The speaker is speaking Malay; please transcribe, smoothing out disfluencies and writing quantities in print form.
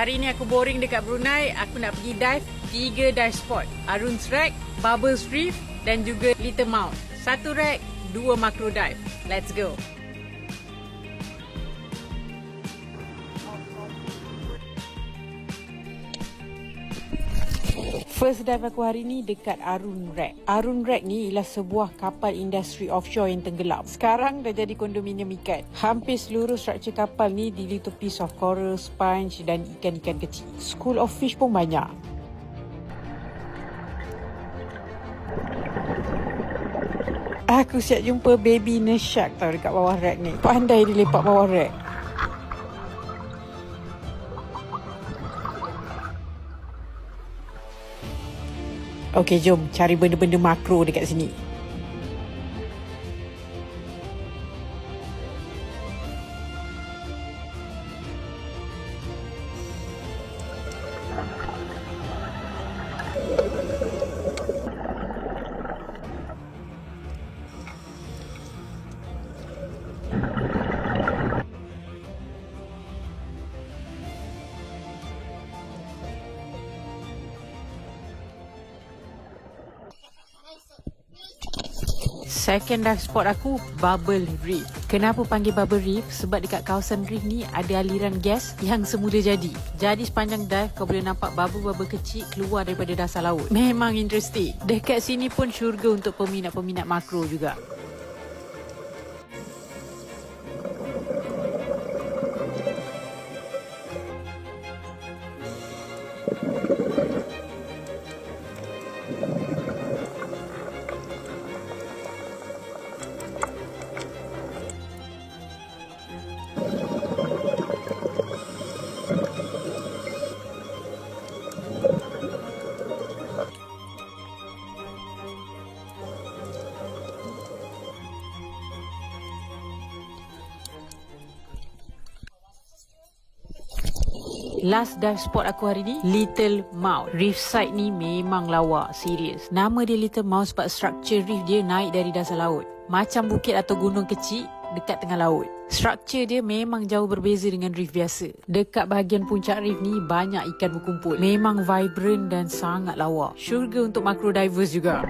Hari ni aku boring dekat Brunei. Aku nak pergi dive 3 dive spot. Arun's Wreck, Bubbles Reef dan juga Little Mount. 1 wreck, 2 macro dive. Let's go. First dive aku hari ni dekat Arun Wreck. Arun Wreck ni ialah sebuah kapal industri offshore yang tenggelam. Sekarang dah jadi kondominium ikan. Hampir seluruh struktur kapal ni diliputi piece of coral, sponge dan ikan-ikan kecil. School of fish pun banyak. Aku siap jumpa baby nurse shark tau dekat bawah wreck ni. Pandai dia lepak bawah wreck. Okey, jom cari benda-benda makro dekat sini. Second dive spot aku, Bubble Reef. Kenapa panggil Bubble Reef? Sebab dekat kawasan reef ni ada aliran gas yang semula jadi. Jadi sepanjang dive kau boleh nampak bubble-bubble kecil keluar daripada dasar laut. Memang interesting. Dekat sini pun syurga untuk peminat-peminat makro juga. Last dive spot aku hari ni, Little Mount. Reef side ni memang lawa, serius. Nama dia Little Mount sebab struktur reef dia naik dari dasar laut. Macam bukit atau gunung kecil dekat tengah laut. Struktur dia memang jauh berbeza dengan reef biasa. Dekat bahagian puncak reef ni banyak ikan berkumpul. Memang vibrant dan sangat lawa. Syurga untuk macro divers juga.